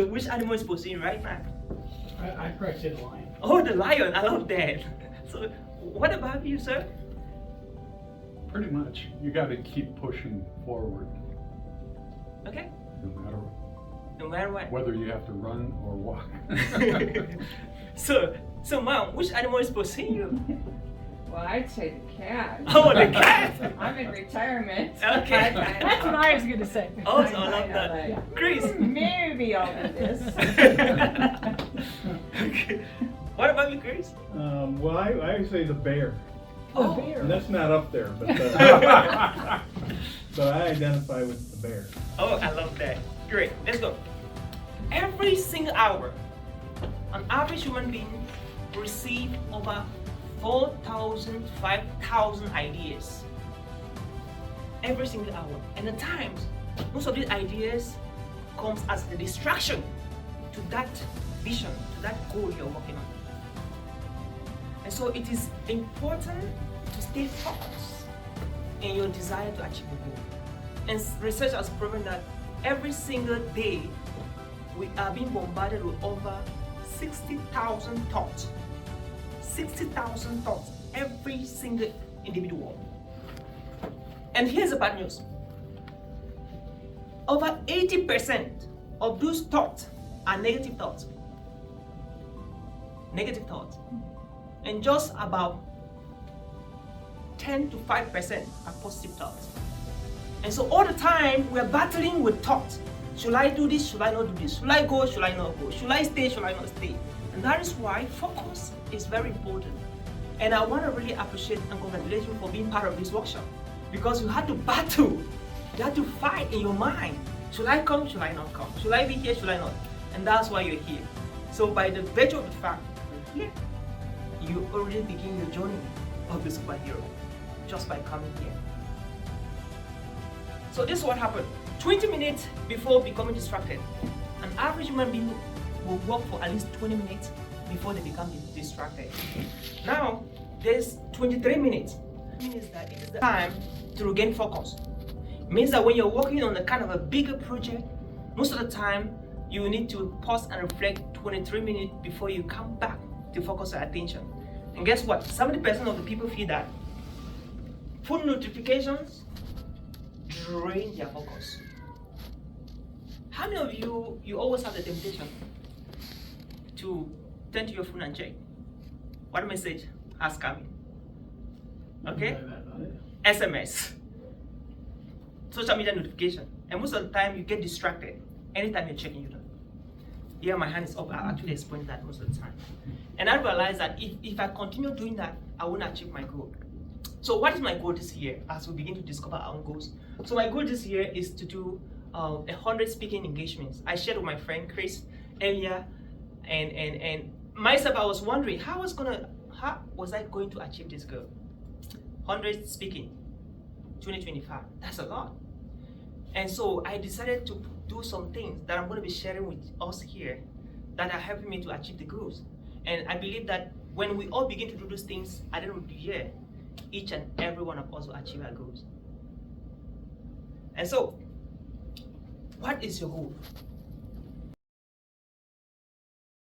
Which animal is posing right now? I probably say the lion. Oh, the lion. I love that. So, what about you, sir? Pretty much. You got to keep pushing forward, Okay. no matter No matter what. whether you have to run or walk. So, Mom, which animal is posing you? Well, I'd say the cat. Oh, the cat. I'm in retirement. Okay. That's what I was going to say. Oh, so I love that. Like, Chris. maybe I'll do this. Okay. What about you, Chris? Well, I say the bear. Oh, bear. And that's not up there, but so I identify with the bear. Oh, I love that. Great. Let's go. Every single hour, an average human being receives over 4,000, 5,000 ideas. Every single hour. And at times, most of these ideas comes as a distraction to that vision, to that goal you're working on. And so it is important to stay focused in your desire to achieve the goal. And research has proven that every single day we are being bombarded with over 60,000 thoughts. 60,000 thoughts every single individual. And here's the bad news. Over 80% of those thoughts are negative thoughts. Negative thoughts. And just about 10 to 5% are positive thoughts. And so all the time we're battling with thoughts. Should I do this? Should I not do this? Should I go? Should I not go? Should I stay? Should I not stay? And that is why focus is very important. And I want to really appreciate and congratulate you for being part of this workshop, because you had to battle, you had to fight in your mind. Should I come? Should I not come? Should I be here? Should I not? And that's why you're here. So by the virtue of the fact you're here, you already begin your journey of the superhero just by coming here. So this is what happened. 20 minutes before becoming distracted, an average human being will work for at least 20 minutes before they become distracted. Now, there's 23 minutes. It means that it is the time to regain focus. It means that when you're working on a kind of a bigger project, most of the time you need to pause and reflect 23 minutes before you come back to focus your attention. And guess what? 70% of the people feel that phone notifications drain their focus. How many of you always have the temptation to turn to your phone and check what message has come in? Okay? SMS, social media notification, and most of the time you get distracted anytime you're checking your phone. Yeah, my hand is up. I actually explain that most of the time. And I realized that if I continue doing that, I won't achieve my goal. So what is my goal this year as we begin to discover our own goals? So my goal this year is to do 100 speaking engagements. I shared with my friend Chris earlier, and myself, I was wondering how was I going to achieve this goal? 100 speaking, 2025, that's a lot. And so I decided to do some things that I'm going to be sharing with us here that are helping me to achieve the goals. And I believe that when we all begin to do those things at the end of the year, each and every one of us will achieve our goals. And so, what is your goal?